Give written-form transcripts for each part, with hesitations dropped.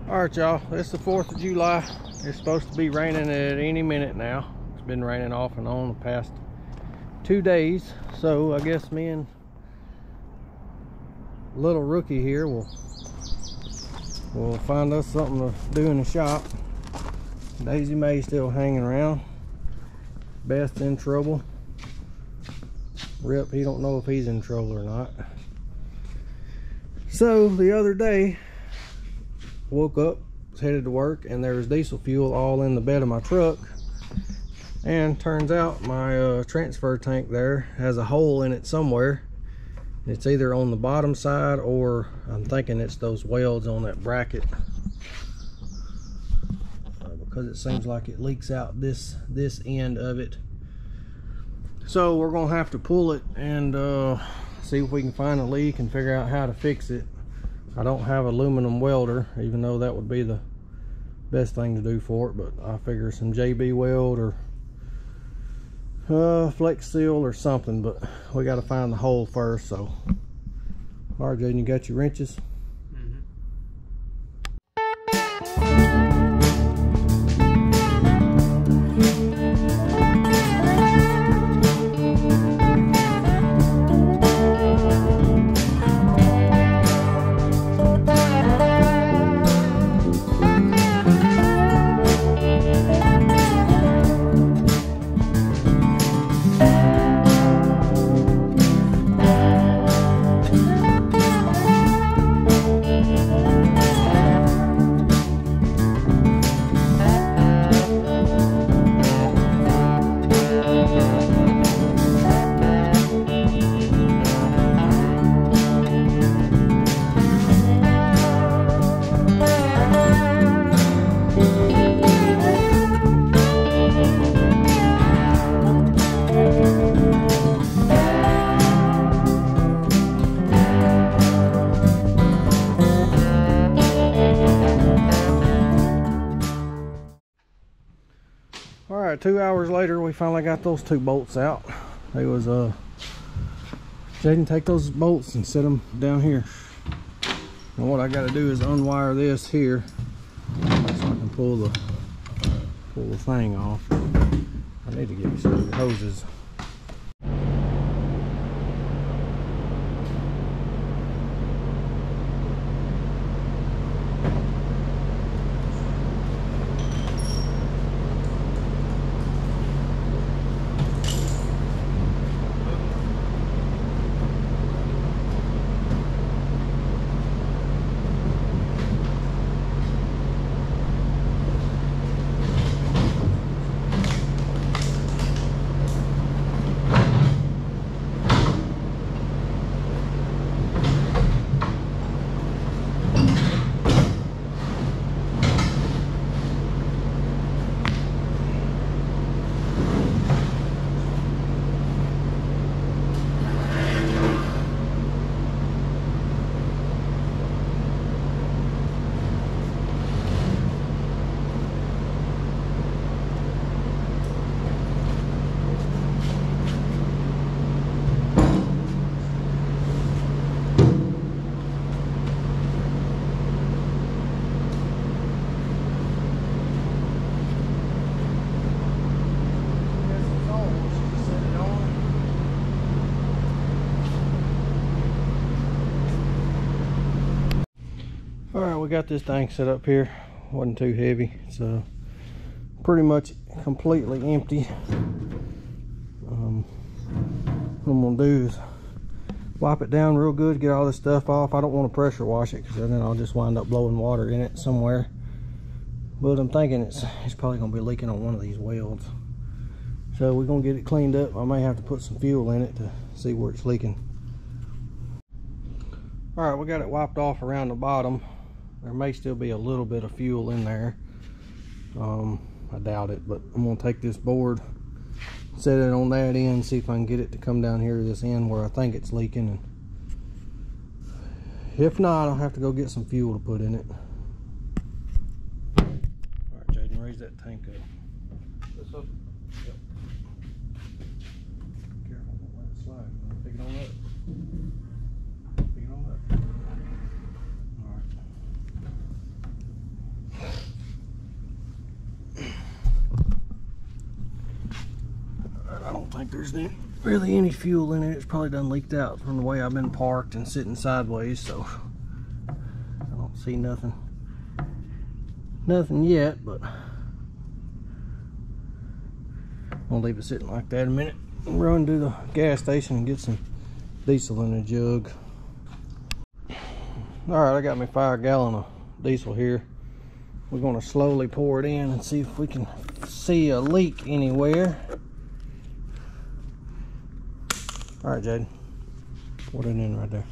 All right, y'all, it's the 4th of July. It's supposed to be raining at any minute now. It's been raining off and on the past 2 days. So I guess me and little rookie here will find us something to do in the shop. Daisy May still hanging around. Beth's in trouble. Rip, he don't know if he's in trouble or not. So the other day, woke up, was headed to work, and there was diesel fuel all in the bed of my truck. And turns out my transfer tank there has a hole in it somewhere. It's either on the bottom side, or I'm thinking it's those welds on that bracket, because it seems like it leaks out this end of it. So we're gonna have to pull it and see if we can find a leak and figure out how to fix it. I don't have aluminum welder, even though that would be the best thing to do for it, but I figure some JB weld or Flex Seal or something, but we got to find the hole first. So all right, Jayden, you got your wrenches? All right, 2 hours later, we finally got those 2 bolts out. They was Jayden, take those bolts and set them down here. And what I got to do is unwire this here so I can pull the thing off. I need to get you some hoses. All right, we got this thing set up here. Wasn't too heavy. It's pretty much completely empty. What I'm gonna do is wipe it down real good, get all this stuff off. I don't want to pressure wash it, because then I'll just wind up blowing water in it somewhere. But I'm thinking it's probably gonna be leaking on one of these welds. So we're gonna get it cleaned up. I may have to put some fuel in it to see where it's leaking. All right, we got it wiped off around the bottom. There may still be a little bit of fuel in there. I doubt it, but I'm gonna take this board, set it on that end, see if I can get it to come down here to this end where I think it's leaking. And if not, I'll have to go get some fuel to put in it. All right, Jayden, raise that tank up. This up? Yep. Careful, don't let it slide. Pick it on up. Pick it on up. All right. there's really any fuel in it. It's probably done leaked out from the way I've been parked and sitting sideways, so I don't see nothing yet, but I'll leave it sitting like that a minute and run to the gas station and get some diesel in a jug. All right, I got my 5 gallon of diesel here. We're going to slowly pour it in and see if we can see a leak anywhere. All right, Jayden, pour it in right there.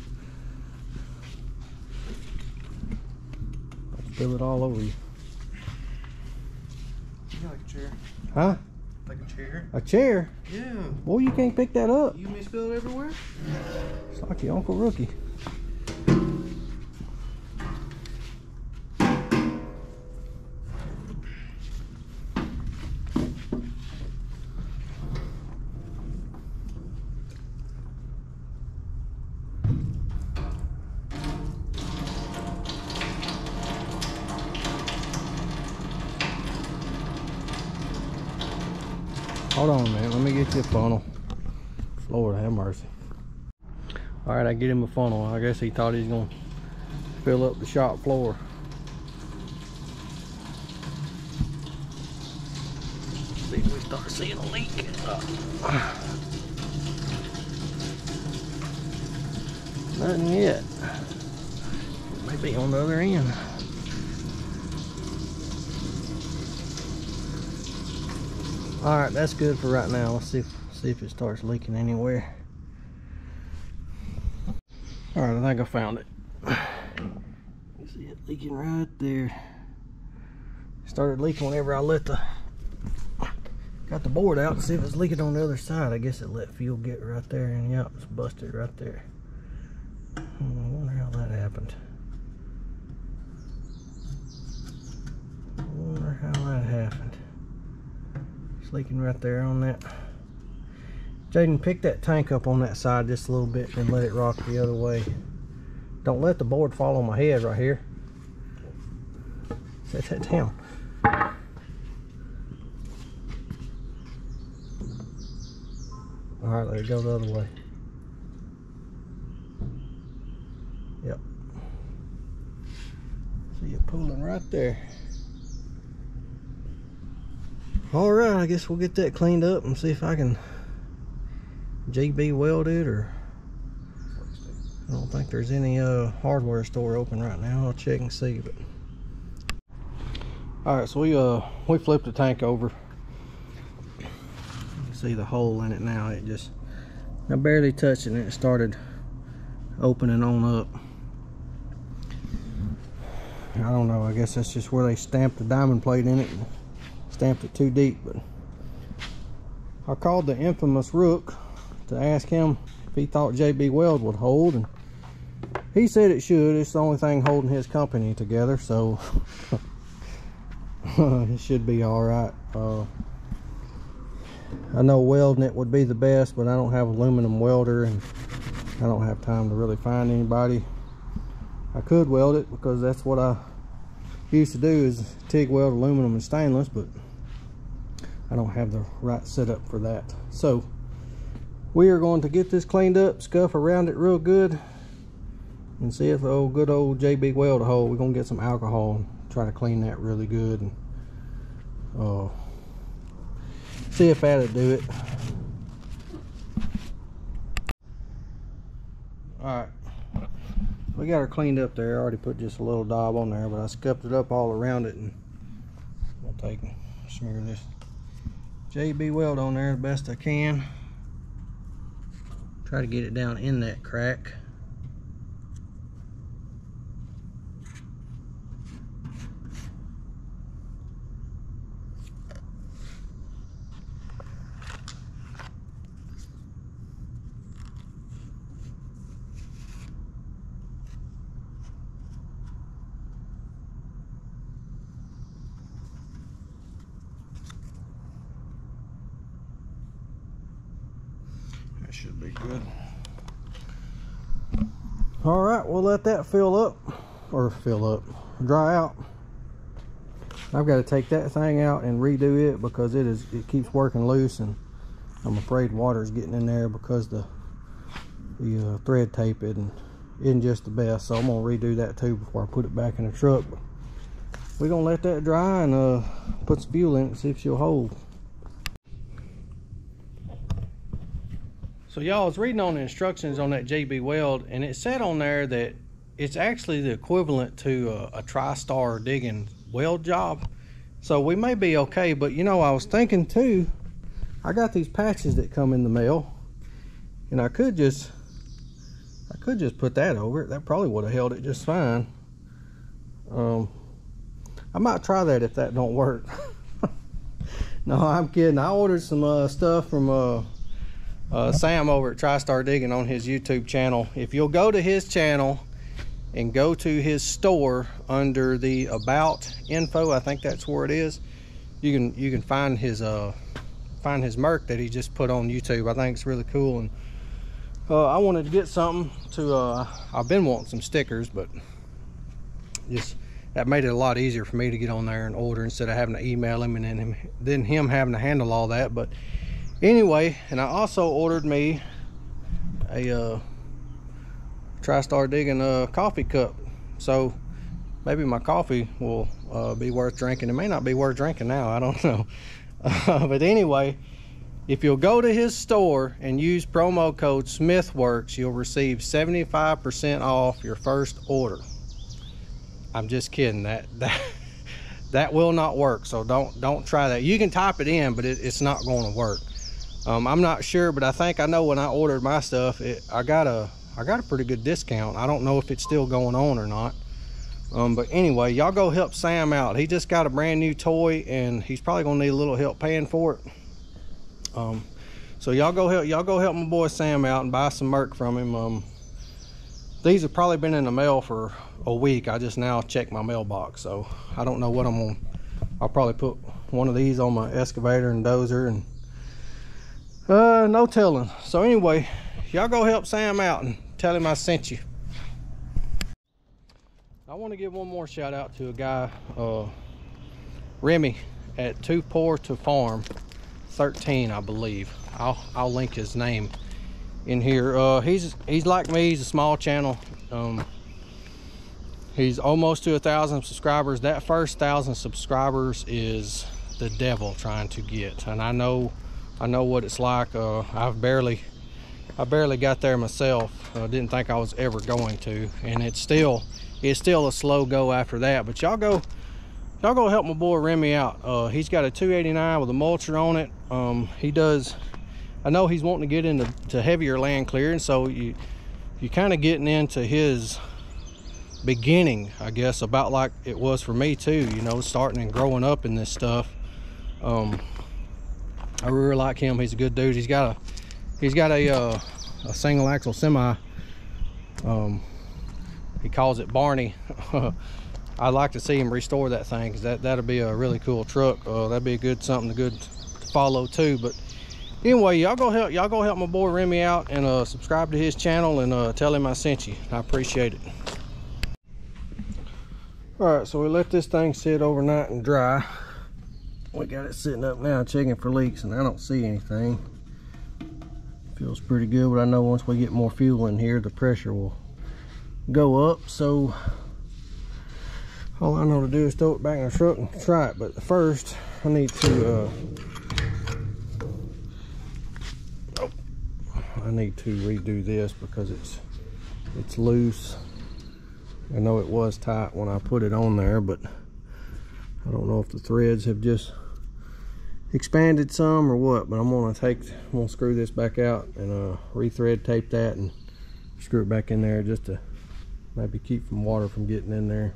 Spill it all over you. You like a chair? Huh? Like a chair? A chair? Yeah. Boy, you can't pick that up. You may spill it everywhere? It's like your Uncle Rookie. Hold on, man. Let me get you a funnel. Lord have mercy. All right, I get him a funnel. I guess he thought he was gonna fill up the shop floor. See if we start seeing a leak. Nothing yet. Maybe on the other end. All right, that's good for right now. Let's see if it starts leaking anywhere. All right, I think I found it. You see it leaking right there. It started leaking whenever I got the board out to see if it's leaking on the other side. I guess it let fuel get right there, and yeah, it's busted right there. I wonder how that happened. I wonder how that happened. It's leaking right there on that. Jayden, pick that tank up on that side just a little bit and let it rock the other way. Don't let the board fall on my head right here. Set that down. Alright, let it go the other way. Yep. See it pulling right there. Alright, I guess we'll get that cleaned up and see if I can GB weld it, or I don't think there's any hardware store open right now. I'll check and see. But alright, so we flipped the tank over. You can see the hole in it now. I barely touched it and it started opening on up. I don't know, I guess that's just where they stamped the diamond plate in it and stamped it too deep. But I called the infamous Rook to ask him if he thought JB Weld would hold, and he said it should. It's the only thing holding his company together, so it should be all right. I know welding it would be the best, but I don't have an aluminum welder, and I don't have time to really find anybody. I could weld it because that's what I used to do, is TIG weld aluminum and stainless, but I don't have the right setup for that. So we are going to get this cleaned up, scuff around it real good, and see if the good old JB Weld will hold. We're gonna get some alcohol and try to clean that really good, and see if that'll do it. All right, we got her cleaned up there. I already put just a little daub on there, but I scuffed it up all around it, and I'll take and smear this JB Weld on there the best I can. Try to get it down in that crack. That should be good. All right, we'll let that dry out. I've got to take that thing out and redo it because it keeps working loose, and I'm afraid water's getting in there because the thread tape isn't just the best. So I'm gonna redo that too before I put it back in the truck. But we're gonna let that dry and put some fuel in it and see if she'll hold. So y'all, I was reading on the instructions on that JB weld, and it said on there that it's actually the equivalent to a tri-star digging weld job. So we may be okay, but you know, I was thinking too, I got these patches that come in the mail, and I could just put that over it. That probably would have held it just fine. I might try that if that don't work. No, I'm kidding. I ordered some stuff from Sam over at TriStar Digging on his YouTube channel. If you'll go to his channel and go to his store under the about info, I think that's where it is, you can find his merch that he just put on YouTube. I think it's really cool. And I wanted to get something to I've been wanting some stickers, but just that made it a lot easier for me to get on there and order instead of having to email him and then him having to handle all that. But anyway, and I also ordered me a TriStar Digging coffee cup, so maybe my coffee will be worth drinking. It may not be worth drinking now, I don't know. But anyway, if you'll go to his store and use promo code SmithWorks, you'll receive 75% off your first order. I'm just kidding. That will not work, so don't try that. You can type it in, but it's not going to work. I'm not sure, but I think I know when I ordered my stuff, I got a pretty good discount. I don't know if it's still going on or not. But anyway, y'all go help Sam out. He just got a brand new toy, and he's probably gonna need a little help paying for it. So y'all go help my boy Sam out and buy some merch from him. These have probably been in the mail for a week. I just now checked my mailbox, so I don't know what I'm gonna. I'll probably put one of these on my excavator and dozer, and no telling. So anyway, y'all go help Sam out and tell him I sent you. I want to give one more shout out to a guy, Remy at Too Poor to Farm 13, I believe. I'll link his name in here. He's like me. He's a small channel. He's almost to 1,000 subscribers. That first 1,000 subscribers is the devil trying to get, and I know what it's like. I barely got there myself. Didn't think I was ever going to, and it's still a slow go after that. But y'all go help my boy Remy out. He's got a 289 with a mulcher on it. He does. I know he's wanting to get into heavier land clearing, so you're kind of getting into his beginning, I guess, about like it was for me too. You know, starting and growing up in this stuff. I really like him. He's a good dude. He's got a single axle semi. He calls it Barney. I'd like to see him restore that thing, because that'd be a really cool truck. That'd be something good to follow too. But anyway, y'all go help my boy Remy out, and subscribe to his channel, and tell him I sent you. I appreciate it. All right, so we let this thing sit overnight and dry. We got it sitting up now checking for leaks, and I don't see anything. Feels pretty good, but I know once we get more fuel in here, the pressure will go up. So all I know to do is throw it back in the truck and try it. But first, I need to redo this because it's loose. I know it was tight when I put it on there, but I don't know if the threads have just expanded some or what. But I'm gonna screw this back out and re-thread tape that and screw it back in there, just to maybe keep water from getting in there.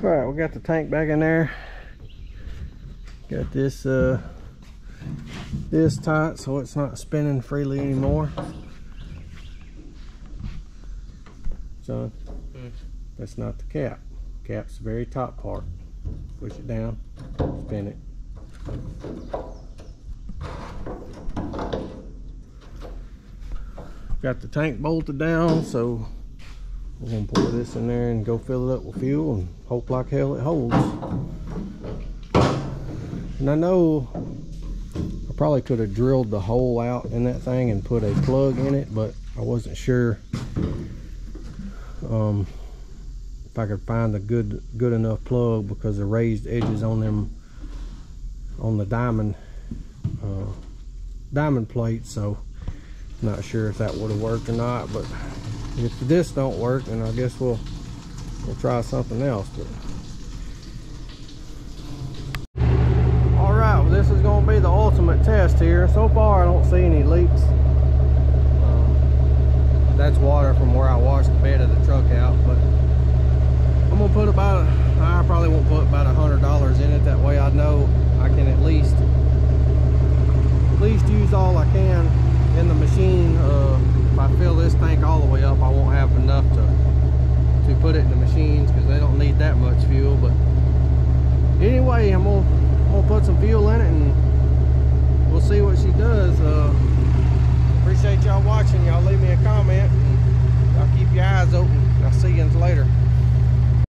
All right, we got the tank back in there. Got this this tight so it's not spinning freely anymore. Son, that's not the cap. Cap's the very top part. Push it down, spin it. Got the tank bolted down, so we're gonna pour this in there and go fill it up with fuel and hope like hell it holds. And I know I probably could have drilled the hole out in that thing and put a plug in it, but I wasn't sure if I could find a good enough plug because the raised edges on them on the diamond plates, so not sure if that would have worked or not. But if this don't work, then I guess we'll try something else. But all right, well, this is going to be the ultimate test here. So far I don't see any leaks. That's water from where I washed the bed of the truck out, but I'm gonna put about, I probably won't put about $100 in it. That way I know I can at least use all I can in the machine. If I fill this tank all the way up, I won't have enough to put it in the machines because they don't need that much fuel. But anyway, I'm gonna put some fuel in it and we'll see what she does. Appreciate y'all watching. Y'all leave me a comment.